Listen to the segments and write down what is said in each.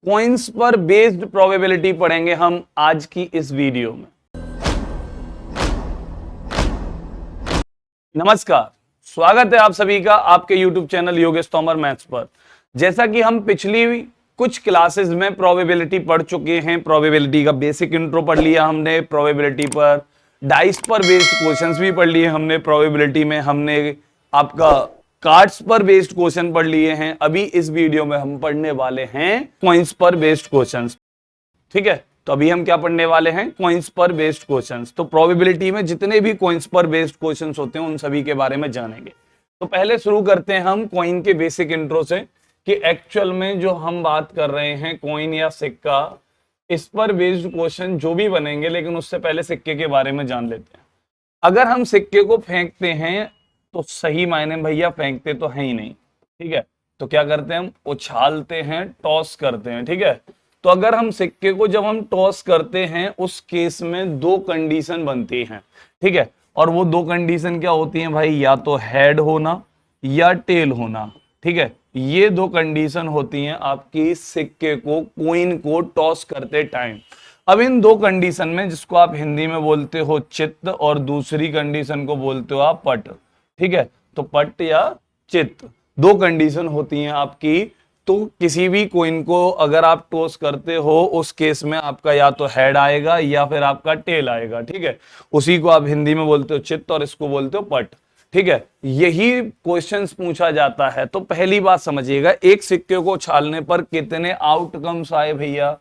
Coins पर based probability पढ़ेंगे हम आज की इस वीडियो में। नमस्कार, स्वागत है आप सभी का आपके YouTube channel Yogesh Tomar maths पर। जैसा कि हम पिछली कुछ क्लासेस में प्रोबेबिलिटी पढ़ चुके हैं, प्रोबेबिलिटी का बेसिक इंट्रो पढ़ लिया हमने, प्रोबेबिलिटी पर डाइस पर बेस्ड क्वेश्चंस भी पढ़ लिए हमने, प्रोबेबिलिटी में हमने आपका कार्ड्स पर बेस्ड क्वेश्चन पढ़ लिए हैं। अभी इस वीडियो में हम पढ़ने वाले हैं कॉइन्स पर बेस्ड क्वेश्चंस। ठीक है, तो अभी हम क्या पढ़ने वाले हैं? कॉइन्स पर बेस्ड क्वेश्चंस। तो प्रोबेबिलिटी में जितने भी कॉइन्स पर बेस्ड क्वेश्चंस होते हैं उन सभी के बारे में जानेंगे। तो पहले शुरू करते हैं हम कॉइन के बेसिक इंट्रो से कि एक्चुअल में जो हम बात कर रहे हैं कॉइन या सिक्का, इस पर बेस्ड क्वेश्चन जो भी बनेंगे, लेकिन उससे पहले सिक्के के बारे में जान लेते हैं। अगर हम सिक्के को फेंकते हैं तो सही मायने में भैया फेंकते तो है ही नहीं, ठीक है, तो क्या करते हैं हम? उछालते हैं, टॉस करते हैं। ठीक है, तो अगर हम सिक्के को जब हम टॉस करते हैं उस केस में दो कंडीशन बनती हैं। ठीक है, और वो दो कंडीशन क्या होती हैं भाई? या तो हेड होना या टेल होना। ठीक है, ये दो कंडीशन होती हैं आपकी सिक्के को, कॉइन को टॉस करते टाइम। अब इन दो कंडीशन में, जिसको आप हिंदी में बोलते हो चित्त और दूसरी कंडीशन को बोलते हो आप पट। ठीक है, तो पट या चित्त दो कंडीशन होती हैं आपकी। तो किसी भी कॉइन को अगर आप टॉस करते हो उस केस में आपका या तो हेड आएगा या फिर आपका टेल आएगा। ठीक है, उसी को आप हिंदी में बोलते हो चित्त और इसको बोलते हो पट। ठीक है, यही क्वेश्चंस पूछा जाता है। तो पहली बात समझिएगा, एक सिक्के को उछालने पर कितने आउटकम्स आए भैया?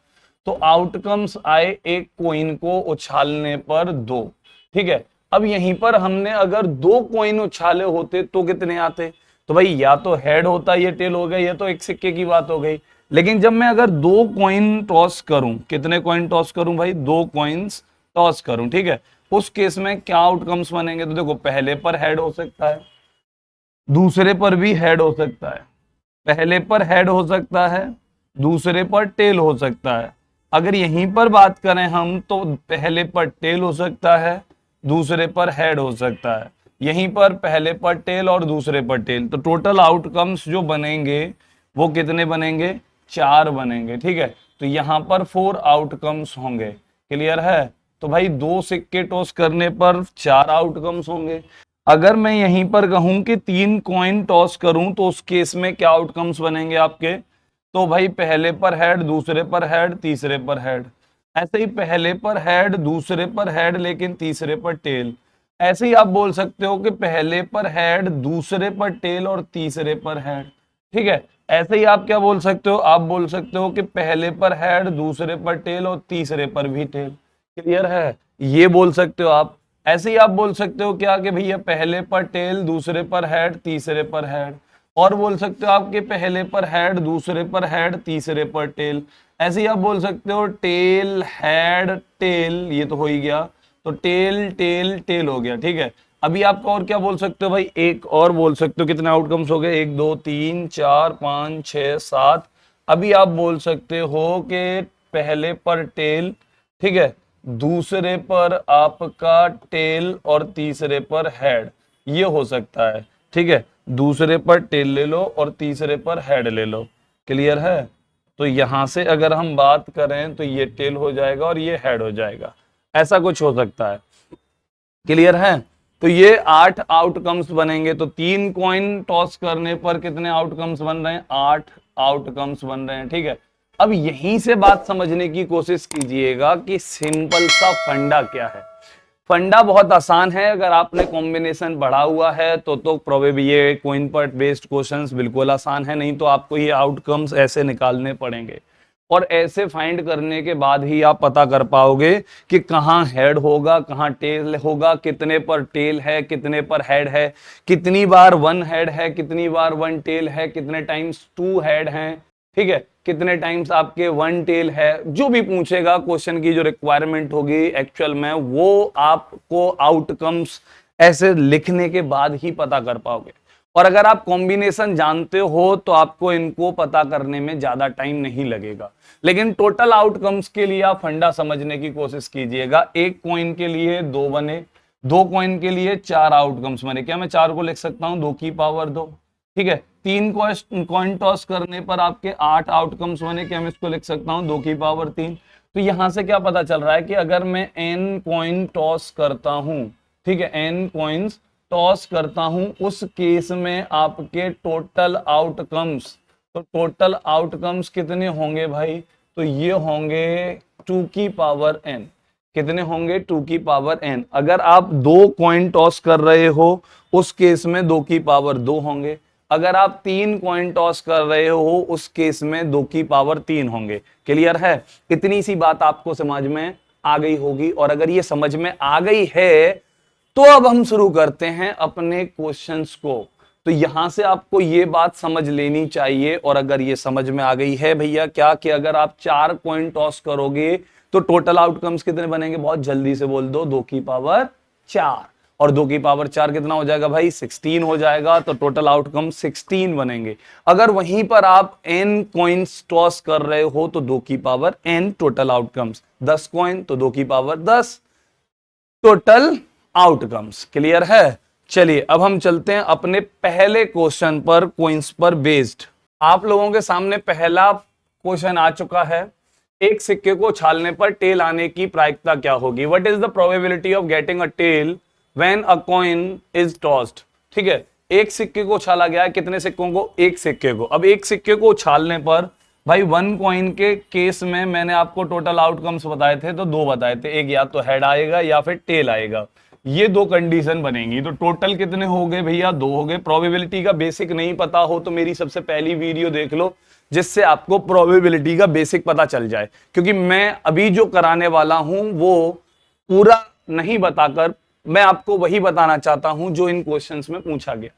तो आउटकम्स आए एक कॉइन को उछालने पर दो। ठीक है, अब यहीं पर हमने अगर दो कॉइन उछाले होते तो कितने आते? तो भाई या तो हेड होता, ये टेल हो गया, ये तो एक सिक्के की बात हो गई। लेकिन जब मैं अगर दो कॉइन टॉस करूं, कितने कॉइन टॉस करूं भाई? दो कॉइन्स टॉस करूं। ठीक है, उस केस में क्या आउटकम्स बनेंगे? तो देखो, पहले पर हेड हो सकता है, दूसरे पर भी हेड हो सकता है। पहले पर हेड हो सकता है, दूसरे पर टेल हो सकता है। अगर यहीं पर बात करें हम तो पहले पर टेल हो सकता है, दूसरे पर हेड हो सकता है। यहीं पर पहले पर टेल और दूसरे पर टेल। तो टोटल आउटकम्स जो बनेंगे वो कितने बनेंगे? चार बनेंगे। ठीक है, तो यहां पर 4 आउटकम्स होंगे। क्लियर है? तो भाई दो सिक्के टॉस करने पर 4 आउटकम्स होंगे। अगर मैं यहीं पर कहूं कि 3 कॉइन टॉस करूं तो उस केस में क्या आउटकम्स बनेंगे आपके? तो भाई पहले पर हेड, दूसरे पर हेड, तीसरे पर हेड। ऐसे ही पहले पर हेड, दूसरे पर हेड, लेकिन तीसरे पर टेल। ऐसे ही आप बोल सकते हो कि पहले पर हेड, दूसरे पर टेल और तीसरे पर हेड। ठीक है, ऐसे ही आप क्या बोल सकते हो? आप बोल सकते हो कि पहले पर हेड, दूसरे पर टेल और तीसरे पर भी टेल। क्लियर है? ये बोल सकते हो आप। ऐसे ही आप बोल सकते हो क्या कि भैया पहले पर टेल, दूसरे पर हेड, तीसरे पर हेड। और बोल सकते हो आपके पहले पर हेड, दूसरे पर हेड, तीसरे पर टेल। ऐसे ही आप बोल सकते हो टेल, हेड, टेल, ये तो हो ही गया। तो टेल टेल टेल हो गया। ठीक है, अभी आप और क्या बोल सकते हो भाई? एक और बोल सकते हो। कितने आउटकम्स हो गए? 1 2 3 4 5 6 7। अभी आप बोल सकते हो कि पहले पर टेल, ठीक है, दूसरे पर आपका टेल और तीसरे पर हेड। ये हो सकता है। ठीक है, दूसरे पर टेल ले लो और तीसरे पर हेड ले लो। क्लियर है? तो यहां से अगर हम बात करें तो ये टेल हो जाएगा और ये हेड हो जाएगा। ऐसा कुछ हो सकता है। क्लियर है? तो ये 8 आउटकम्स बनेंगे। तो 3 कॉइन टॉस करने पर कितने आउटकम्स बन रहे हैं? 8 आउटकम्स बन रहे हैं। ठीक है, अब यहीं से बात समझने की कोशिश कीजिएगा कि सिंपल सा फंडा क्या है। फंडा बहुत आसान है। अगर आपने कॉम्बिनेशन बढ़ा हुआ है तो प्रोबेबली ये कॉइन पर बेस्ड क्वेश्चंस बिल्कुल आसान है, नहीं तो आपको ये आउटकम्स ऐसे निकालने पड़ेंगे। और ऐसे फाइंड करने के बाद ही आप पता कर पाओगे कि कहाँ हेड होगा, कहाँ टेल होगा, कितने पर टेल है, कितने पर हेड है, कितनी बार 1 हेड है, कितनी बार 1 टेल है, कितने टाइम्स 2 हेड हैं। ठीक है, कितने टाइम्स आपके 1 टेल है। जो भी पूछेगा क्वेश्चन की जो रिक्वायरमेंट होगी एक्चुअल में, वो आपको आउटकम्स ऐसे लिखने के बाद ही पता कर पाओगे। और अगर आप कॉम्बिनेशन जानते हो तो आपको इनको पता करने में ज्यादा टाइम नहीं लगेगा। लेकिन टोटल आउटकम्स के लिए आप फंडा समझने की कोशिश कीजिएगा। एक कॉइन के लिए 2 बने, 2 कॉइन के लिए 4 आउटकम्स बने। क्या मैं 4 को लिख सकता हूं 2 की पावर 2? ठीक है, 3 कॉइन टॉस करने पर आपके 8 आउटकम्स बने, कि हम इसको लिख सकता हूं 2 की पावर 3। तो यहां से क्या पता चल रहा है कि अगर मैं n कॉइन टॉस करता हूं, ठीक है, n कॉइन्स टॉस करता हूं, उस केस में आपके टोटल आउटकम्स, तो टोटल आउटकम्स कितने होंगे भाई? तो ये होंगे 2 की पावर n। कितने होंगे? 2 की पावर n। अगर आप 2 कॉइन टॉस कर रहे हो उस केस में 2 की पावर 2 होंगे। अगर आप 3 कॉइन टॉस कर रहे हो उस केस में 2 की पावर 3 होंगे। क्लियर है? इतनी सी बात आपको समझ में आ गई होगी, और अगर ये समझ में आ गई है तो अब हम शुरू करते हैं अपने क्वेश्चंस को। तो यहां से आपको ये बात समझ लेनी चाहिए, और अगर ये समझ में आ गई है भैया क्या, कि अगर आप 4 कॉइन टॉस करोगे तो टोटल आउटकम्स कितने बनेंगे? बहुत जल्दी से बोल दो, 2 की पावर 4। और 2 की पावर 4 कितना हो जाएगा भाई? 16 हो जाएगा। तो टोटल आउटकम 16 बनेंगे। अगर वहीं पर आप n कॉइन्स टॉस कर रहे हो तो 2 की power n total outcomes, 10 coin तो 2 की पावर 10 टोटल आउटकम्स। क्लियर है? चलिए अब हम चलते हैं अपने पहले क्वेश्चन पर, कोइंस पर बेस्ड। आप लोगों के सामने पहला क्वेश्चन आ चुका है। एक सिक्के को उछालने पर टेल आने की प्रायिकता क्या होगी? What is the probability of getting a tail when a coin is tossed? ठीक है, एक सिक्के को उछाला गया है। कितने सिक्कों को? एक सिक्के को। अब एक सिक्के को उछालने पर भाई 1 कॉइन के केस में मैंने आपको टोटल आउटकम्स बताए थे, तो 2 बताए थे, एक या तो हेड आएगा या फिर टेल आएगा। ये 2 कंडीशन बनेंगी। तो टोटल कितने हो गए भैया? 2 हो गए। प्रोबेबिलिटी का बेसिक नहीं पता हो तो मेरी सबसे पहली वीडियो देख लो, जिससे आपको प्रोबेबिलिटी का बेसिक पता चल जाए, क्योंकि मैं अभी जो कराने वाला हूं वो पूरा नहीं बताकर मैं आपको वही बताना चाहता हूं जो इन क्वेश्चंस में पूछा गया।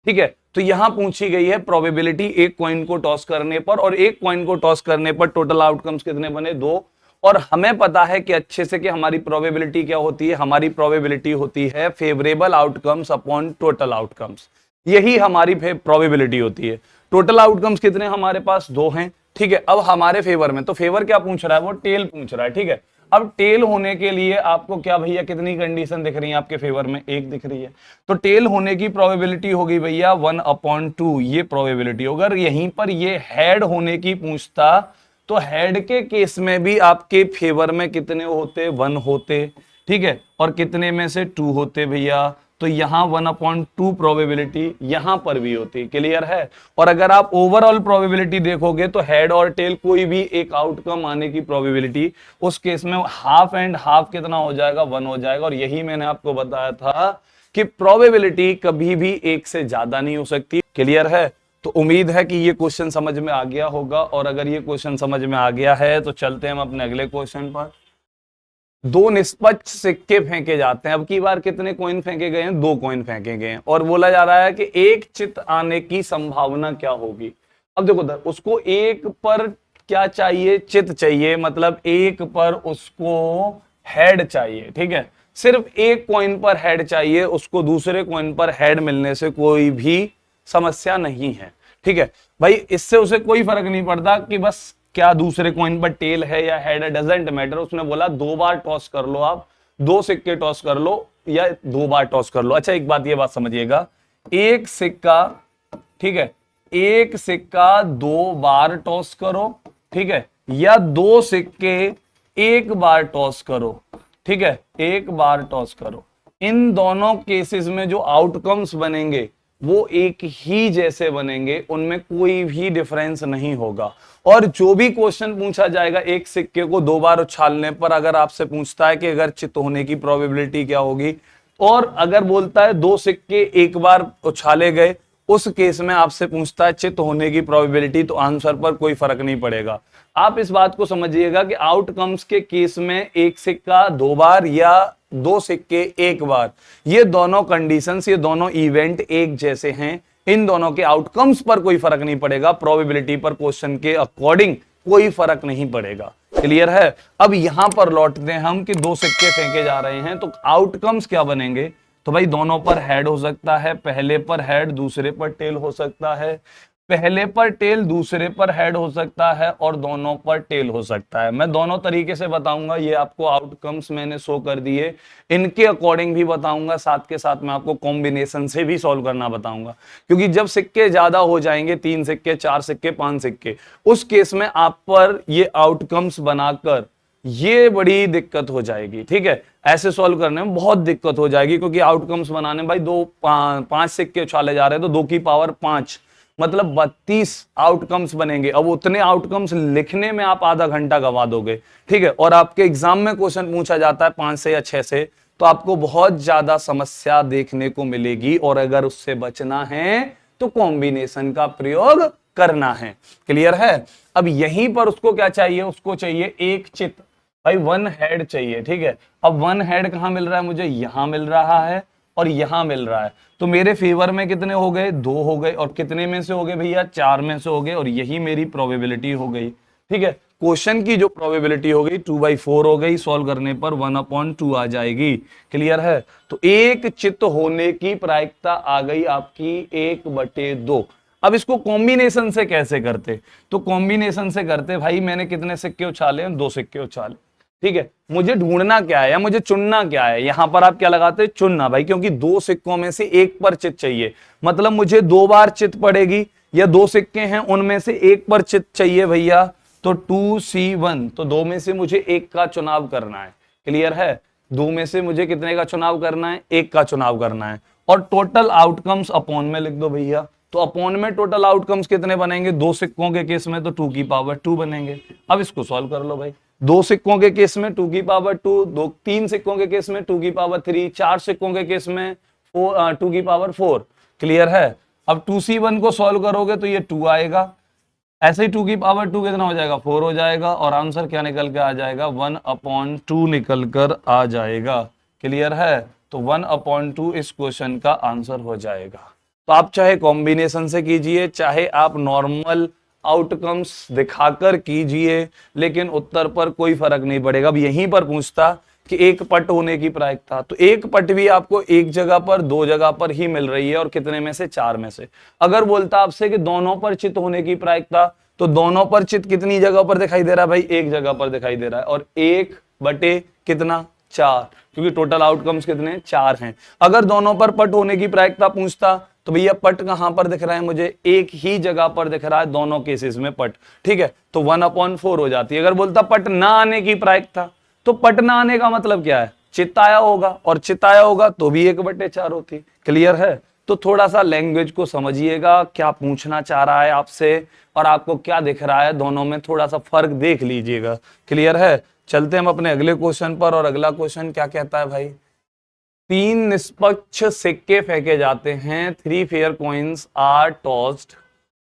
ठीक है, तो यहां पूछी गई है प्रोबेबिलिटी एक कॉइन को टॉस करने पर, और एक कॉइन को टॉस करने पर टोटल आउटकम्स कितने बने? 2। और हमें पता है कि अच्छे से कि हमारी प्रोबेबिलिटी क्या होती है? हमारी प्रोबेबिलिटी होती है favourable outcomes upon total outcomes. यही हमारी प्रोबेबिलिटी होती है। टोटल आउटकम्स कितने हमारे पास? 2 हैं। ठीक है, अब हमारे फेवर में, तो फेवर क्या पूछ रहा है? वो टेल पूछ रहा है। ठीक है, अब टेल होने के लिए आपको क्या भैया कितनी कंडीशन दिख रही है आपके फेवर में? 1 दिख रही है। तो टेल होने की प्रोबेबिलिटी होगी भैया 1/2। ये प्रोबेबिलिटी। अगर यहीं पर ये हेड होने की पूछता तो हेड के केस में भी आपके फेवर में कितने होते? 1 होते। ठीक है, और कितने में से? 2 होते भैया। तो यहां 1/2 प्रोबेबिलिटी यहां पर भी होती। क्लियर है? और अगर आप ओवरऑल प्रोबेबिलिटी देखोगे तो हेड और टेल कोई भी एक आउटकम आने की प्रोबेबिलिटी, उस केस में हाफ एंड हाफ कितना हो जाएगा? 1 हो जाएगा। और यही मैंने आपको बताया था कि प्रोबेबिलिटी कभी भी 1 से ज्यादा नहीं हो सकती। क्लियर है? तो उम्मीद है कि ये क्वेश्चन समझ में आ गया होगा, और अगर ये क्वेश्चन समझ में आ गया है तो चलते हैं हम अपने अगले क्वेश्चन पर। 2 निष्पक्ष सिक्के फेंके जाते हैं। अब की बार कितने कॉइन फेंके गए हैं? 2 कॉइन फेंके गए हैं, और बोला जा रहा है कि एक चित आने की संभावना क्या होगी? अब देखो उसको एक पर क्या चाहिए? चित चाहिए, मतलब एक पर उसको हेड चाहिए। ठीक है, सिर्फ एक कॉइन पर हेड चाहिए उसको, दूसरे कॉइन पर हेड मिलने से कोई भी समस्या नहीं है। ठीक है भाई, इससे उसे कोई फर्क नहीं पड़ता कि बस क्या दूसरे कॉइन पर टेल है या हेड है, डजेंट मैटर। उसने बोला 2 बार टॉस कर लो, आप 2 सिक्के टॉस कर लो या 2 बार टॉस कर लो। अच्छा एक बात, ये बात समझिएगा, एक सिक्का, ठीक है, एक सिक्का 2 बार टॉस करो, ठीक है, या 2 सिक्के एक बार टॉस करो। ठीक है, एक बार टॉस करो, इन दोनों केसेस में जो आउटकम्स बनेंगे वो एक ही जैसे बनेंगे, उनमें कोई भी डिफरेंस नहीं होगा। और जो भी क्वेश्चन पूछा जाएगा एक सिक्के को 2 बार उछालने पर, अगर आपसे पूछता है कि अगर चित होने की प्रोबेबिलिटी क्या होगी, और अगर बोलता है 2 सिक्के एक बार उछाले गए, उस केस में आपसे पूछता है चित होने की प्रोबेबिलिटी, तो आंसर पर कोई फर्क नहीं पड़ेगा। आप इस बात को समझिएगा कि आउटकम्स के केस में एक सिक्का 2 बार या 2 सिक्के एक बार, ये दोनों कंडीशंस, ये दोनों इवेंट एक जैसे हैं। इन दोनों के आउटकम्स पर कोई फर्क नहीं पड़ेगा, प्रोबेबिलिटी पर क्वेश्चन के अकॉर्डिंग कोई फर्क नहीं पड़ेगा। क्लियर है? अब यहां पर लौटते हैं हम कि 2 सिक्के फेंके जा रहे हैं, तो आउटकम्स क्या बनेंगे? तो भाई दोनों पर हेड हो सकता है, पहले पर हेड दूसरे पर टेल हो सकता है। पहले पर टेल, दूसरे पर हेड हो सकता है और दोनों पर टेल हो सकता है। मैं दोनों तरीके से बताऊंगा, ये आपको आउटकम्स मैंने शो कर दिए, इनके अकॉर्डिंग भी बताऊंगा, साथ के साथ मैं आपको कॉम्बिनेशन से भी सॉल्व करना बताऊंगा। क्योंकि जब सिक्के ज्यादा हो जाएंगे, 3 सिक्के, 4 सिक्के, 5 सिक्के, उस केस में आप पर ये आउटकम्स बनाकर ये बड़ी दिक्कत हो जाएगी। ठीक है, ऐसे सॉल्व करने में बहुत दिक्कत हो जाएगी, क्योंकि आउटकम्स बनाने में भाई 5 सिक्के उछाले जा रहे हैं, तो 2 की पावर 5 मतलब 32 आउटकम्स बनेंगे। अब उतने आउटकम्स लिखने में आप आधा घंटा गवा दोगे। ठीक है, और आपके एग्जाम में क्वेश्चन पूछा जाता है 5 से या 6 से, तो आपको बहुत ज्यादा समस्या देखने को मिलेगी। और अगर उससे बचना है तो कॉम्बिनेशन का प्रयोग करना है। क्लियर है? अब यहीं पर उसको क्या चाहिए, उसको चाहिए एक चित्त, भाई 1 हेड चाहिए। ठीक है, अब 1 हेड कहां मिल रहा है मुझे, यहां मिल रहा है और यहां मिल रहा है, तो मेरे फेवर में कितने हो गए, 2 हो गए। और कितने में से हो गए भैया, 4 में से हो गए, और यही मेरी प्रोबेबिलिटी हो गई। ठीक है, क्वेश्चन की जो प्रोबेबिलिटी हो गई 2/4 हो गई, सॉल्व करने पर 1/2 आ जाएगी। क्लियर है? तो एक चित्त होने की प्रायिकता आ गई आपकी 1/2। अब इसको कॉम्बिनेशन से कैसे करते, तो कॉम्बिनेशन से करते भाई, मैंने कितने सिक्के उछाले, 2 सिक्के उछाले। ठीक है, मुझे ढूंढना क्या है या मुझे चुनना क्या है, यहां पर आप क्या लगाते हैं, चुनना भाई, क्योंकि 2 सिक्कों में से एक पर चित चाहिए, मतलब मुझे 2 बार चित पड़ेगी, या 2 सिक्के हैं उनमें से एक पर चित चाहिए भैया, तो 2C1, तो 2 में से मुझे एक का चुनाव करना है। क्लियर है? 2 में से मुझे कितने का चुनाव करना है, एक का चुनाव करना है। और टोटल आउटकम्स अपॉन में लिख दो भैया, तो अपॉन में टोटल आउटकम्स कितने बनेंगे, 2 सिक्कों के केस में तो 2 की पावर 2 बनेंगे। अब इसको सॉल्व कर लो भाई, 2 सिक्कों के केस में 2 की पावर 2, 3 सिक्कों के केस में 2 की पावर 3, 4 सिक्कों के केस में 2 की पावर 4। क्लियर है? अब 2C1 को सॉल्व करोगे तो ये 2 आएगा, ऐसे ही 2 की पावर 2 कितना हो जाएगा, 4 हो जाएगा, और आंसर क्या निकल के आ जाएगा, 1/2 निकल कर आ जाएगा। क्लियर है? तो 1/2 इस क्वेश्चन का आंसर हो जाएगा। तो आप चाहे कॉम्बिनेशन से कीजिए, चाहे आप नॉर्मल आउटकम्स दिखाकर कीजिए, लेकिन उत्तर पर कोई फर्क नहीं पड़ेगा। अब यहीं पर पूछता कि एक पट होने की प्रायिकता, तो एक पट भी आपको एक जगह पर, 2 जगह पर ही मिल रही है, और कितने में से, 4 में से। अगर बोलता आपसे कि दोनों पर चित होने की प्रायिकता, तो दोनों पर चित कितनी जगह पर दिखाई दे रहा है भाई, एक जगह पर दिखाई दे रहा है, और 1 कितना, 4, क्योंकि टोटल आउटकम्स कितने, 4 हैं। अगर दोनों पर पट होने की प्रायिकता पूछता, तो भैया पट कहां पर दिख रहा है मुझे, एक ही जगह पर दिख रहा है, दोनों केसेस में पट। ठीक है, तो 1/4 हो जाती है। अगर बोलता पट ना आने की प्रायिकता, तो पट ना आने का मतलब क्या है, चित्त आया होगा, और चित्त आया होगा तो भी 1/4 होती। क्लियर है? तो थोड़ा सा लैंग्वेज को समझिएगा, क्या पूछना चाह रहा है आपसे और आपको क्या दिख रहा है, दोनों में थोड़ा सा फर्क देख लीजिएगा। क्लियर है? चलते हम अपने अगले क्वेश्चन पर, और अगला क्वेश्चन क्या कहता है भाई, 3 निष्पक्ष सिक्के फेंके जाते हैं, 3 fair coins are tossed,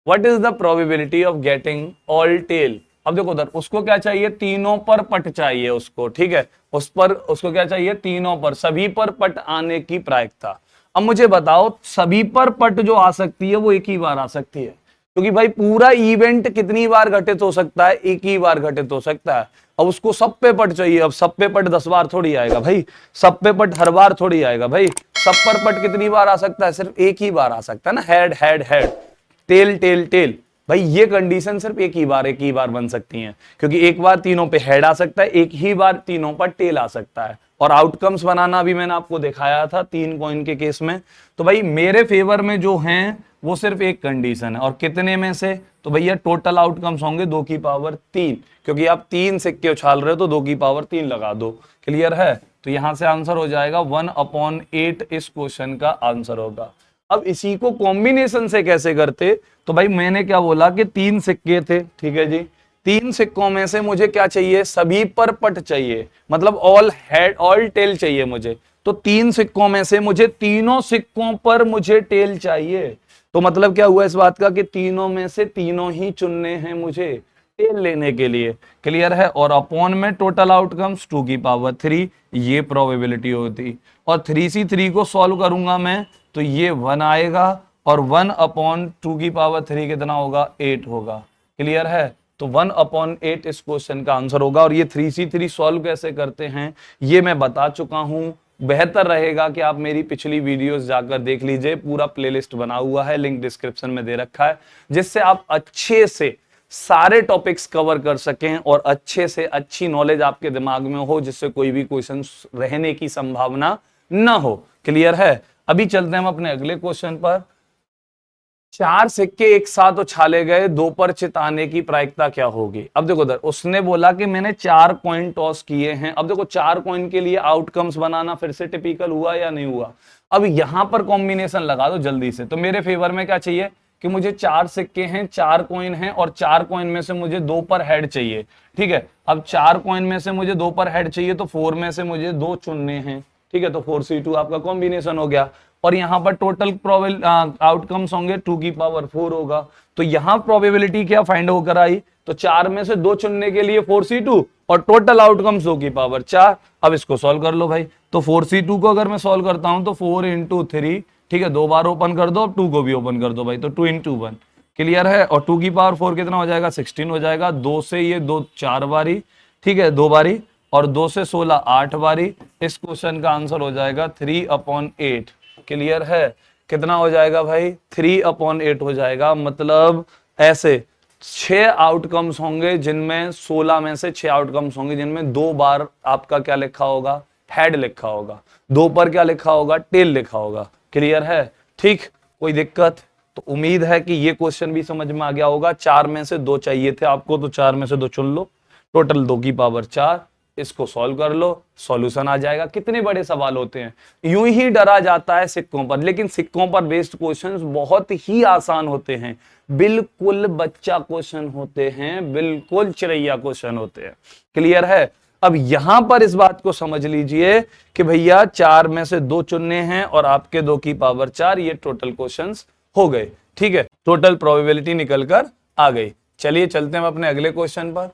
what is the probability of getting all tail. अब देखो उधर उसको क्या चाहिए, तीनों पर पट चाहिए उसको। ठीक है, उसको क्या चाहिए, तीनों पर, सभी पर पट आने की प्रायिकता। अब मुझे बताओ, सभी पर पट जो आ सकती है वो एक ही बार आ सकती है, क्योंकि भाई पूरा इवेंट कितनी बार घटित हो सकता है, एक ही बार घटित हो सकता है। अब उसको सब पे पट चाहिए, अब सब पे पट 10 बार थोड़ी आएगा भाई, सब पे पट हर बार थोड़ी आएगा भाई, सब पर पट कितनी बार आ सकता है, सिर्फ एक ही बार आ सकता है ना, head head head, tail tail tail. भाई ये कंडीशन सिर्फ एक ही बार बन सकती हैं, क्योंकि एक बार तीनों पे हेड आ सकता है, एक ही बार तीनों पर टेल आ सकता है। और आउटकम्स बनाना भी मैंने आपको दिखाया था 3 कॉइन के केस में। तो भाई मेरे फेवर में जो हैं वो सिर्फ एक कंडीशन है, और कितने में से, तो भैया टोटल आउटकम्स होंगे 2 की पावर 3, क्योंकि आप 3 सिक्के उछाल रहे हो तो 2 की पावर 3 लगा दो। क्लियर है? तो यहां से आंसर हो जाएगा 1/8 इस क्वेश्चन का आंसर होगा। अब इसी को कॉम्बिनेशन से कैसे करते, तो भाई मैंने क्या बोला कि 3 सिक्के थे, ठीक है जी, 3 सिक्कों में से मुझे क्या चाहिए, सभी पर पट चाहिए, मतलब ऑल हेड ऑल टेल चाहिए मुझे। तो 3 सिक्कों में से मुझे तीनों सिक्कों पर मुझे टेल चाहिए, तो मतलब क्या हुआ इस बात का कि तीनों में से तीनों ही चुनने हैं मुझे टेल लेने के लिए। क्लियर है? और अपॉन में टोटल आउटकम्स 2 की पावर 3, ये प्रोबेबिलिटी होती। और 3C3 को सॉल्व करूंगा मैं, तो ये 1 आएगा, और 1/2 की पावर 3 कितना होगा, 8 होगा। क्लियर है? तो 1/8 इस क्वेश्चन का आंसर होगा। और ये 3C3 सॉल्व कैसे करते हैं ये मैं बता चुका हूं, बेहतर रहेगा कि आप मेरी पिछली वीडियोस जाकर देख लीजिए, पूरा प्लेलिस्ट बना हुआ है, लिंक डिस्क्रिप्शन में दे रखा है, जिससे आप अच्छे से सारे टॉपिक्स कवर कर सकें और अच्छे से अच्छी नॉलेज आपके दिमाग में हो, जिससे कोई भी क्वेश्चन रहने की संभावना ना हो। क्लियर है? अभी चलते हैं हम अपने अगले क्वेश्चन पर। 4 सिक्के एक साथ उछाले गए, 2 पर चित आने की प्रायिकता क्या होगी? अब देखो उधर उसने बोला कि मैंने 4 कॉइन टॉस किए हैं। अब देखो 4 कॉइन के लिए आउटकम्स बनाना फिर से टिपिकल हुआ या नहीं हुआ। अब यहां पर कॉम्बिनेशन लगा दो जल्दी से। तो मेरे फेवर में क्या चाहिए कि मुझे 4 सिक्के हैं, 4 कॉइन हैं और 4 कॉइन में से मुझे 2 पर हेड चाहिए। ठीक है, अब 4 कॉइन में से मुझे 2 पर हेड चाहिए, तो 4 में से मुझे 2 चुनने हैं। ठीक है, तो 4C2 आपका कॉम्बिनेशन हो गया। और यहां पर टोटल आउटकम्स होंगे 2 की पावर 4 होगा। तो यहां प्रोबेबिलिटी क्या फाइंड होकर आई? तो 4 में से 2 चुनने के लिए 4C2 और टोटल आउटकम्स 2 की पावर 4। अब इसको सॉल्व कर लो भाई। तो 4C2 को अगर मैं सॉल्व करता हूं तो 4 इंटू 3, ठीक है, 2 बार ओपन कर दो, अब 2 को भी ओपन कर दो भाई, तो 2 इंटू 1। क्लियर है? और 2 की पावर 4 कितना हो जाएगा? 16 हो जाएगा। 2 से ये 2 4 बारी, ठीक है, 2 बारी, और 2 से 16 8 बारी। इस क्वेश्चन का आंसर हो जाएगा 3/8। क्लियर है? कितना हो जाएगा भाई? 3/8 हो जाएगा। मतलब ऐसे 6 आउटकम्स होंगे, जिनमें 16 में से 6 आउटकम्स होंगे जिनमें 2 बार आपका क्या लिखा होगा? हेड लिखा होगा। 2 पर क्या लिखा होगा? टेल लिखा होगा। क्लियर है? ठीक, कोई दिक्कत? तो उम्मीद है कि ये क्वेश्चन भी समझ में आ गया होगा। 4 में से 2 चाहिए थे आपको, तो 4 में से 2 चुन लो, टोटल 2 की पावर 4। इसको सॉल्व कर लो, सॉल्यूशन आ जाएगा। कितने बड़े सवाल होते हैं, यूं ही डरा जाता है सिक्कों पर, लेकिन सिक्कों पर बेस्ड क्वेश्चंस बहुत ही आसान होते हैं। बिल्कुल बच्चा क्वेश्चन होते हैं, बिल्कुल चिरैया क्वेश्चन होते हैं। क्लियर है? अब यहां पर इस बात को समझ लीजिए कि भैया 4 में से 2 चुनने हैं और आपके 2 की पावर 4, ये टोटल क्वेश्चंस हो गए। ठीक है, टोटल प्रोबेबिलिटी निकल कर आ गई। चलिए चलते हैं अपने अगले क्वेश्चन पर।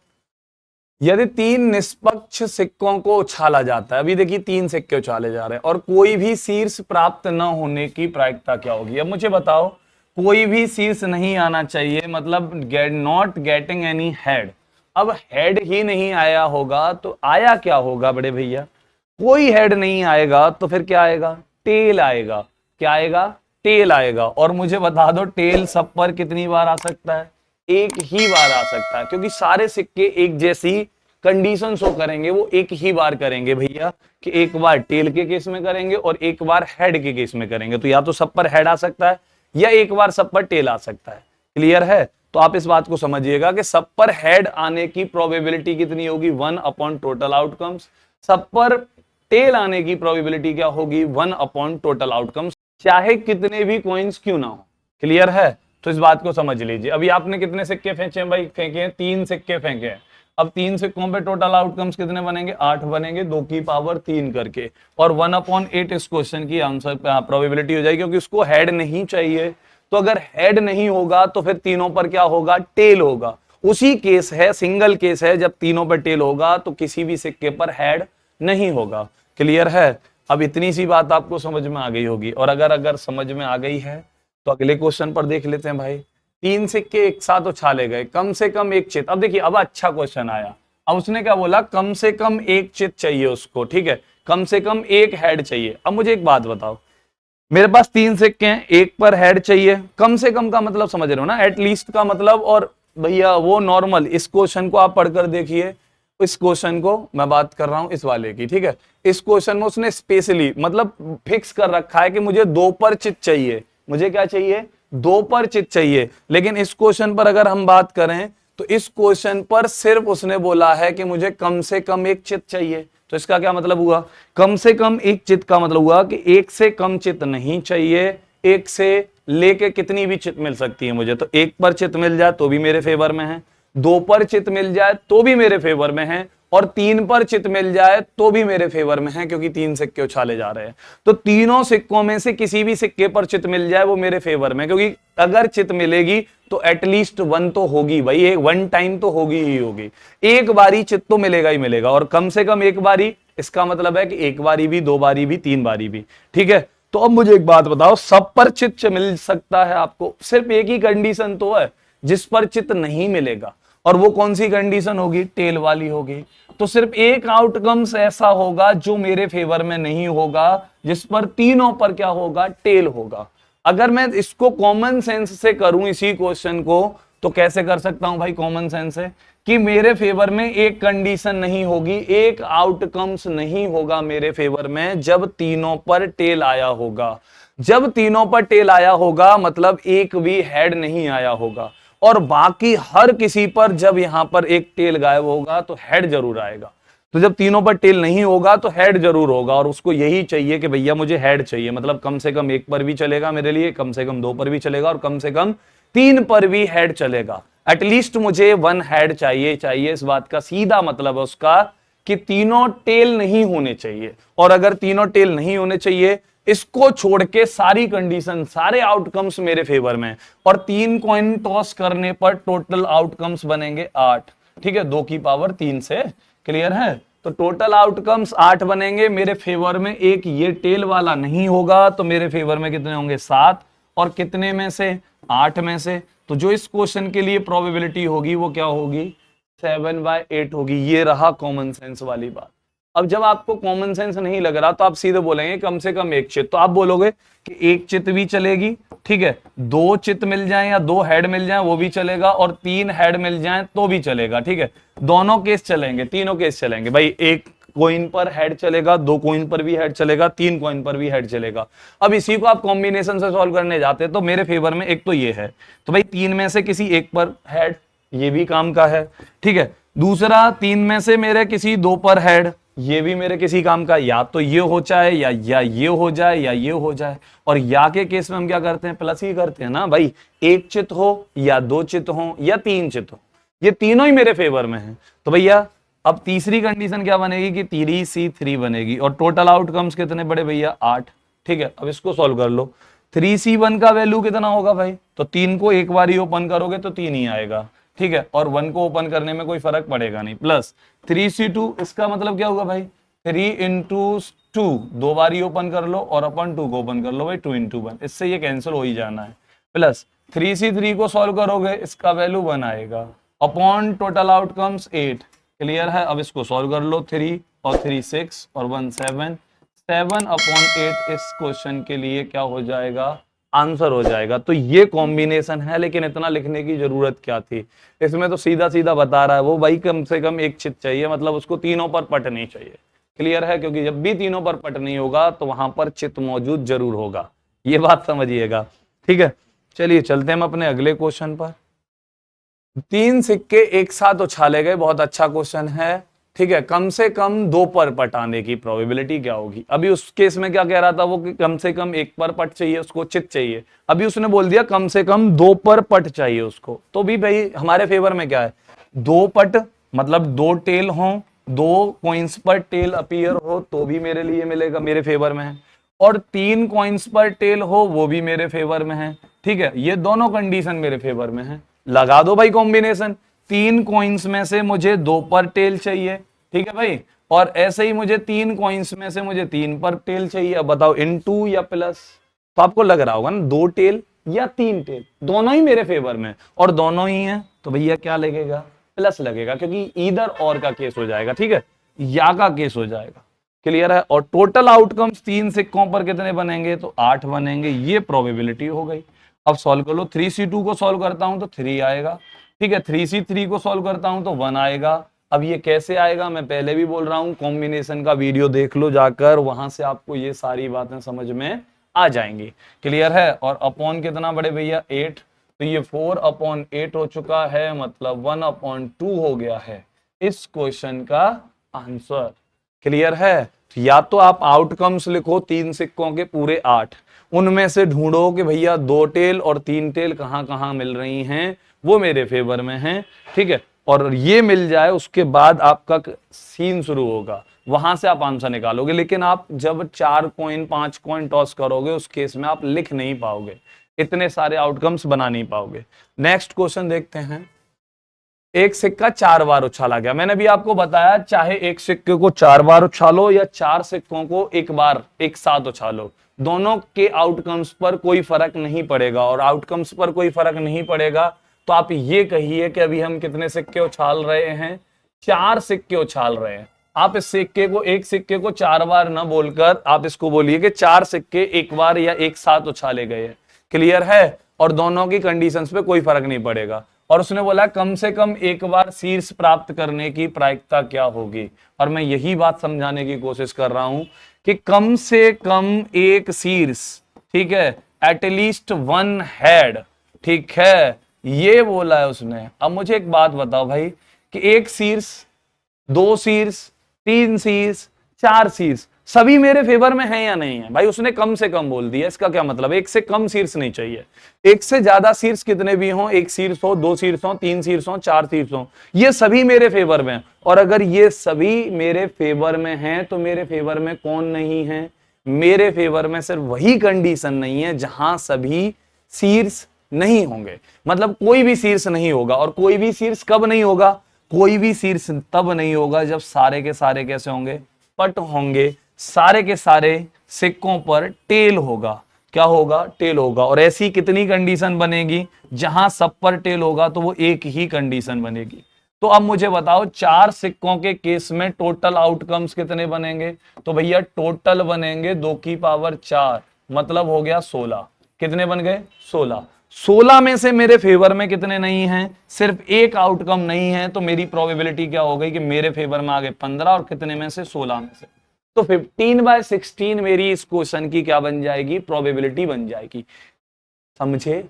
यदि 3 निष्पक्ष सिक्कों को उछाला जाता है, अभी देखिए 3 सिक्के उछाले जा रहे हैं, और कोई भी शीर्ष प्राप्त न होने की प्रायिकता क्या होगी? अब मुझे बताओ, कोई भी शीर्ष नहीं आना चाहिए, मतलब नॉट गेटिंग एनी हेड। अब हेड ही नहीं आया होगा तो आया क्या होगा बड़े भैया? कोई हेड नहीं आएगा तो फिर क्या आएगा? टेल आएगा। क्या आएगा? टेल आएगा। और मुझे बता दो, टेल सब पर कितनी बार आ सकता है? एक ही बार आ सकता है, क्योंकि सारे सिक्के एक जैसी कंडीशन शो करेंगे, वो एक ही बार करेंगे भैया, कि एक बार टेल के केस में करेंगे और एक बार हेड के केस में करेंगे। तो या तो सब पर हेड आ सकता है या एक बार सब पर टेल आ सकता है। क्लियर है? तो आप इस बात को समझिएगा कि सब पर हेड आने की प्रोबेबिलिटी कितनी होगी? 1 अपॉन टोटल आउटकम्स। सब पर टेल आने की प्रोबेबिलिटी क्या होगी? 1 अपॉन टोटल आउटकम्स, चाहे कितने भी कॉइन्स क्यों ना हो। क्लियर है? तो इस बात को समझ लीजिए। अभी आपने कितने सिक्के फेंके हैं भाई? फेंके हैं 3 सिक्के फेंके हैं। अब 3 सिक्कों पे टोटल आउटकम्स कितने बनेंगे? 8 बनेंगे, 2 की पावर 3 करके, और 1/8 इस क्वेश्चन की आंसर प्रोबेबिलिटी हो जाएगी, क्योंकि उसको हेड नहीं चाहिए। तो अगर हेड नहीं होगा तो फिर तीनों पर क्या होगा? टेल होगा। उसी केस है, सिंगल केस है, जब तीनों पर टेल होगा तो किसी भी सिक्के पर हेड नहीं होगा। क्लियर है? अब इतनी सी बात आपको समझ में आ गई होगी। और अगर समझ में आ गई है तो अगले क्वेश्चन पर देख लेते हैं भाई। 3 सिक्के एक साथ उछाले गए, कम से कम एक चित। अब देखिए, अब अच्छा क्वेश्चन आया। अब उसने क्या बोला? कम से कम एक चित चाहिए उसको। ठीक है, कम से कम एक हेड चाहिए। अब मुझे एक बात बताओ, मेरे पास 3 सिक्के हैं, एक पर हेड चाहिए। कम से कम का मतलब समझ रहे हो ना? एटलीस्ट का मतलब। और भैया वो नॉर्मल, इस क्वेश्चन को आप पढ़कर देखिए, इस क्वेश्चन को मैं बात कर रहा हूं इस वाले की। ठीक है, इस क्वेश्चन में उसने स्पेशली मतलब फिक्स कर रखा है कि मुझे 2 पर चित चाहिए। मुझे क्या चाहिए? 2 पर चित चाहिए। लेकिन इस क्वेश्चन पर अगर हम बात करें तो इस क्वेश्चन पर सिर्फ उसने बोला है कि मुझे कम से कम एक चित चाहिए। तो इसका क्या मतलब हुआ? कम से कम एक चित का मतलब हुआ कि एक से कम चित नहीं चाहिए, एक से लेके कितनी भी चित मिल सकती है मुझे। तो 1 पर चित मिल जाए तो भी मेरे फेवर में है, 2 पर चित मिल जाए तो भी मेरे फेवर में है, और 3 पर चित मिल जाए तो भी मेरे फेवर में है, क्योंकि 3 सिक्के उछाले जा रहे हैं। तो तीनों सिक्कों में से किसी भी सिक्के पर चित मिल जाए वो मेरे फेवर में, क्योंकि अगर चित मिलेगी तो एटलीस्ट 1 तो होगी भाई, एक 1 टाइम तो होगी ही होगी। एक बारी चित तो मिलेगा ही मिलेगा, और कम से कम एक बारी, इसका मतलब है कि एक बारी भी, 2 बारी भी, 3 बारी भी। ठीक है, तो अब मुझे एक बात बताओ, सब पर चित मिल सकता है आपको? सिर्फ एक ही कंडीशन तो है जिस पर चित नहीं मिलेगा, और वो कौन सी कंडीशन होगी, टेल वाली होगी। तो सिर्फ एक आउटकम्स ऐसा होगा जो मेरे फेवर में नहीं होगा, जिस पर तीनों पर क्या होगा, टेल होगा। अगर मैं इसको कॉमन सेंस से करूं इसी क्वेश्चन को, तो कैसे कर सकता हूं भाई कॉमन सेंस से, कि मेरे फेवर में एक कंडीशन नहीं होगी, एक आउटकम्स नहीं होगा मेरे फेवर में जब तीनों पर टेल आया होगा। जब तीनों पर टेल आया होगा मतलब एक भी हेड नहीं आया होगा, और बाकी हर किसी पर जब यहां पर एक टेल गायब होगा तो हेड जरूर आएगा। तो जब तीनों पर टेल नहीं होगा तो हेड जरूर होगा, और उसको यही चाहिए कि भैया मुझे हेड चाहिए, मतलब कम से कम एक पर भी चलेगा मेरे लिए, कम से कम दो पर भी चलेगा, और कम से कम तीन पर भी हेड चलेगा। एटलीस्ट मुझे वन हेड चाहिए। इस बात का सीधा मतलब है उसका कि तीनों टेल नहीं होने चाहिए, और अगर तीनों टेल नहीं होने चाहिए, इसको छोड़ के सारी कंडीशन, सारे आउटकम्स मेरे फेवर में, और 3 कॉइन टॉस करने पर टोटल आउटकम्स बनेंगे 8। ठीक है, 2 की पावर 3 से, क्लियर है। तो टोटल आउटकम्स 8 बनेंगे मेरे फेवर में, एक ये टेल वाला नहीं होगा, तो मेरे फेवर में कितने होंगे, 7, और कितने में से, 8 में से। तो जो इस क्वेश्चन के लिए प्रोबेबिलिटी होगी वो क्या होगी, 7/8 होगी। ये रहा कॉमन सेंस वाली बात। अब जब आपको कॉमन सेंस नहीं लग रहा तो आप सीधे बोलेंगे कम से कम एक चित, तो आप बोलोगे कि एक चित भी चलेगी, ठीक है, 2 चित मिल जाए या 2 हेड मिल जाए वो भी चलेगा, और 3 हेड मिल जाए तो भी चलेगा। ठीक है, दोनों केस चलेंगे, तीनों केस चलेंगे भाई। एक कॉइन पर हेड चलेगा, 2 कॉइन पर भी हेड चलेगा, 3 कॉइन पर भी हेड चलेगा। अब इसी को आप कॉम्बिनेशन से सॉल्व करने जाते हैं तो मेरे फेवर में एक तो ये है, तो भाई 3 में से किसी एक पर हेड, ये भी काम का है। ठीक है, दूसरा 3 में से मेरे किसी 2 पर हेड, ये भी मेरे किसी काम का, या तो ये हो जाए या ये हो जाए या ये हो जाए। और या के केस में हम क्या करते हैं, प्लस ही करते हैं ना भाई, एक चित हो या 2 चित हो या 3 चित हो, ये तीनों ही मेरे फेवर में है। तो भैया अब तीसरी कंडीशन क्या बनेगी कि 3C3 बनेगी, और टोटल आउटकम्स कितने बड़े भैया, 8। ठीक है, अब इसको सॉल्व कर लो। 3C1 का वैल्यू कितना होगा भाई, तो 3 को एक बार ही ओपन करोगे तो 3 ही आएगा। ठीक है, और 1 को ओपन करने में कोई फर्क पड़ेगा नहीं, प्लस 3C2, इसका मतलब क्या होगा भाई, 3 इंटू 2, 2 बार ही ओपन कर लो, और अपन 2 को ओपन कर लो भाई, 2 इंटू 1, इससे ये कैंसिल हो ही जाना है। प्लस 3C3 को सॉल्व करोगे, इसका वैल्यू 1 आएगा, अपॉन टोटल आउटकम्स 8। क्लियर है, अब इसको सॉल्व कर लो, 3 और 3 6 और 1 7, 7/8 इस क्वेश्चन के लिए क्या हो जाएगा, आंसर हो जाएगा। तो ये कॉम्बिनेशन है, लेकिन इतना लिखने की जरूरत क्या थी, इसमें तो सीधा सीधा बता रहा है वो भाई कम से कम एक चित चाहिए, मतलब उसको तीनों पर पट नहीं चाहिए। क्लियर है, क्योंकि जब भी तीनों पर पट नहीं होगा तो वहां पर चित मौजूद जरूर होगा, ये बात समझिएगा। ठीक है, चलिए चलते हैं हम अपने अगले क्वेश्चन पर। 3 सिक्के एक साथ उछाले गए, बहुत अच्छा क्वेश्चन है। ठीक है, कम से कम 2 पर पट आने की प्रोबेबिलिटी क्या होगी। अभी उस केस में क्या कह रहा था वो कि कम से कम 1 पर पट चाहिए उसको, चित चाहिए। अभी उसने बोल दिया कम से कम 2 पर पट चाहिए उसको, तो भी भाई हमारे फेवर में क्या है, 2 पट मतलब 2 टेल हो, 2 कॉइन्स पर टेल अपीयर हो तो भी मेरे लिए मिलेगा, मेरे फेवर में है, और 3 कॉइन्स पर टेल हो वो भी मेरे फेवर में है। ठीक है, ये दोनों कंडीशन मेरे फेवर में है। लगा दो भाई कॉम्बिनेशन, 3 कॉइन्स में से मुझे 2 पर टेल चाहिए, ठीक है भाई, और ऐसे ही मुझे 3 कॉइन्स में से मुझे 3 पर टेल चाहिए। अब बताओ इनटू या प्लस, तो आपको लग रहा होगा ना 2 टेल या 3 टेल, दोनों ही मेरे फेवर में, और दोनों ही हैं तो भैया क्या लगेगा, प्लस लगेगा, क्योंकि ईदर और का केस हो जाएगा। ठीक है, या का केस हो जाएगा। क्लियर है, और टोटल आउटकम्स 3 सिक्कों पर कितने बनेंगे, तो 8 बनेंगे, ये प्रोबेबिलिटी हो गई। अब सॉल्व कर लो, 3C2 को सॉल्व करता हूं तो 3 आएगा। ठीक है, 3C3 को सॉल्व करता हूं तो 1 आएगा। अब ये कैसे आएगा, मैं पहले भी बोल रहा हूं, कॉम्बिनेशन का वीडियो देख लो जाकर, वहां से आपको ये सारी बातें समझ में आ जाएंगी। क्लियर है, और अपॉन कितना बड़े भैया, 8, तो ये 4/8 हो चुका है, मतलब 1/2 हो गया है इस क्वेश्चन का आंसर। क्लियर है, तो या तो आप आउटकम्स लिखो 3 सिक्कों के पूरे 8, उनमें से ढूंढो कि भैया 2 टेल और 3 टेल कहां कहां मिल रही हैं, वो मेरे फेवर में हैं। ठीक है, और ये मिल जाए उसके बाद आपका सीन शुरू होगा, वहां से आप आंसर निकालोगे। लेकिन आप जब 4 कॉइन 5 कॉइन टॉस करोगे उस केस में आप लिख नहीं पाओगे, इतने सारे आउटकम्स बना नहीं पाओगे। नेक्स्ट क्वेश्चन देखते हैं। एक सिक्का 4 बार उछाला गया, मैंने भी आपको बताया चाहे एक सिक्के को 4 बार उछालो या 4 सिक्कों को एक बार एक साथ उछालो, दोनों के आउटकम्स पर कोई फर्क नहीं पड़ेगा, और आउटकम्स पर कोई फर्क नहीं पड़ेगा तो आप ये कहिए कि अभी हम कितने सिक्के उछाल रहे हैं, 4 सिक्के उछाल रहे हैं। आप इस सिक्के को, एक सिक्के को 4 बार ना बोलकर आप इसको बोलिए कि 4 सिक्के एक बार या एक साथ उछाले गए हैं। क्लियर है? और दोनों की कंडीशंस पे कोई फर्क नहीं पड़ेगा। और उसने बोला कम से कम एक बार शीर्ष प्राप्त करने की प्रायिकता क्या होगी, और मैं यही बात समझाने की कोशिश कर रहा हूं कि कम से कम एक शीर्ष, ठीक है, एटलीस्ट 1 हेड, ठीक है, ये बोला है उसने। अब मुझे एक बात बताओ भाई कि एक शीर्ष, 2 शीर्ष, 3 शीर्ष, 4 शीर्ष सभी मेरे फेवर में है या नहीं है? भाई उसने कम से कम बोल दिया, इसका क्या मतलब? एक से कम शीर्ष नहीं चाहिए। एक से ज्यादा शीर्ष कितने भी हों, 1 शीर्ष हो, 2 शीर्ष हो, 3 शीर्ष हो, 4 शीर्ष हो, ये सभी मेरे फेवर में। और अगर ये सभी मेरे फेवर में हैं तो मेरे फेवर में कौन नहीं है? मेरे फेवर में सिर्फ वही कंडीशन नहीं है जहां सभी शीर्ष नहीं होंगे, मतलब कोई भी शीर्ष नहीं होगा। और कोई भी शीर्ष कब नहीं होगा? कोई भी शीर्ष तब नहीं होगा जब सारे के सारे कैसे होंगे? पट होंगे। सारे के सारे सिक्कों पर टेल होगा। क्या होगा? टेल होगा। और ऐसी कितनी कंडीशन बनेगी? जहां सब पर टेल होगा तो वो एक ही कंडीशन बनेगी। तो अब मुझे बताओ 4 सिक्कों के केस में टोटल आउटकम्स कितने बनेंगे? तो भैया टोटल बनेंगे 2 की पावर 4, मतलब हो गया 16। कितने बन गए? 16। 16 में से मेरे फेवर में कितने नहीं हैं? सिर्फ एक आउटकम नहीं है। तो मेरी प्रोबेबिलिटी क्या हो गई कि मेरे फेवर में आ गए 15, और कितने में से? 16 में से। तो 15/16 मेरी इस क्वेश्चन की क्या बन जाएगी? प्रोबेबिलिटी बन जाएगी। समझे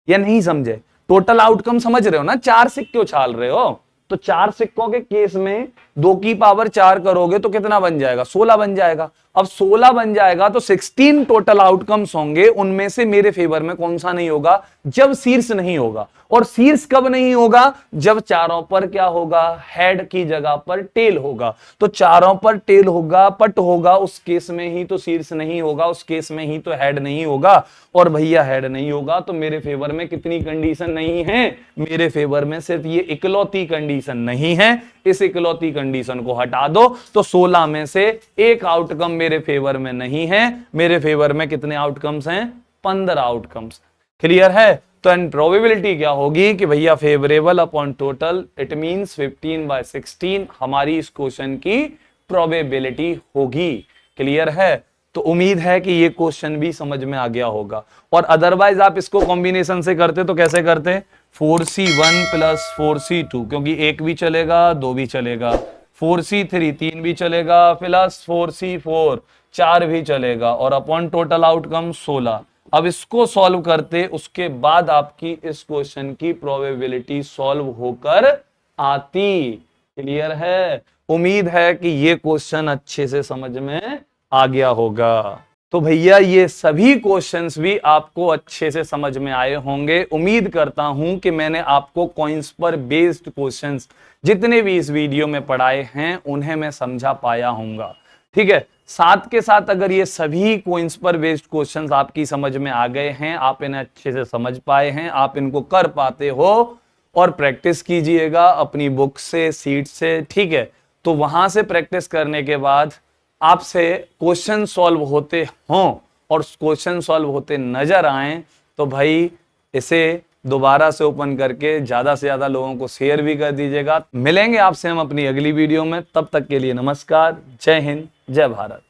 या नहीं समझे? टोटल आउटकम समझ रहे हो ना? 4 सिक्के उछाल रहे हो, तो 4 सिक्कों के केस में 2 की पावर 4 करोगे तो कितना बन जाएगा? 16 बन जाएगा। अब 16 बन जाएगा तो 16 टोटल आउटकम्स होंगे, उनमें से मेरे फेवर में कौन सा नहीं होगा? जब शीर्ष नहीं होगा। और शीर्ष कब नहीं होगा? जब चारों पर क्या होगा? हेड की जगह पर टेल होगा। तो चारों पर टेल होगा, पट होगा, उस केस में ही तो शीर्ष नहीं होगा, उस केस में ही तो हेड नहीं होगा। और भैया हेड नहीं होगा तो मेरे फेवर में कितनी कंडीशन नहीं है? मेरे फेवर में सिर्फ ये इकलौती कंडीशन नहीं है। इस इकलौती कंडीशन को हटा दो तो 16 में से एक आउटकम मेरे फेवर में नहीं है। मेरे फेवर में कितने आउटकम्स हैं? 15 आउटकम्स। क्लियर है? तो एंड प्रोबेबिलिटी क्या होगी कि भैया favourable upon total, it means 15/16 हमारी इस क्वेश्चन की प्रोबेबिलिटी होगी। क्लियर है? तो उम्मीद है कि ये क्वेश्चन भी समझ में आ गया होगा। और अदरवाइज आप इसको कॉम्बिनेशन से करते तो कैसे करते? 4C1 प्लस 4C2, क्योंकि 1 भी चलेगा 2 भी चलेगा, 4C3 3 भी चलेगा, प्लस 4C4 4 भी चलेगा, और अपॉन टोटल आउटकम 16। अब इसको सॉल्व करते, उसके बाद आपकी इस क्वेश्चन की प्रोबेबिलिटी सॉल्व होकर आती। क्लियर है? उम्मीद है कि ये क्वेश्चन अच्छे से समझ में आ गया होगा। तो भैया ये सभी क्वेश्चंस भी आपको अच्छे से समझ में आए होंगे। उम्मीद करता हूं कि मैंने आपको कॉइंस पर बेस्ड क्वेश्चंस जितने भी इस वीडियो में पढ़ाए हैं उन्हें मैं समझा पाया हूंगा। ठीक है? साथ के साथ अगर ये सभी कॉइंस पर बेस्ड क्वेश्चंस आपकी समझ में आ गए हैं, आप इन्हें अच्छे से समझ पाए हैं, आप इनको कर पाते हो, और प्रैक्टिस कीजिएगा अपनी बुक से, सीट से। ठीक है? तो वहां से प्रैक्टिस करने के बाद आपसे क्वेश्चन सॉल्व होते हों और क्वेश्चन सॉल्व होते नजर आए तो भाई इसे दोबारा से ओपन करके ज्यादा से ज्यादा लोगों को शेयर भी कर दीजिएगा। मिलेंगे आपसे हम अपनी अगली वीडियो में, तब तक के लिए नमस्कार, जय हिंद, जय भारत।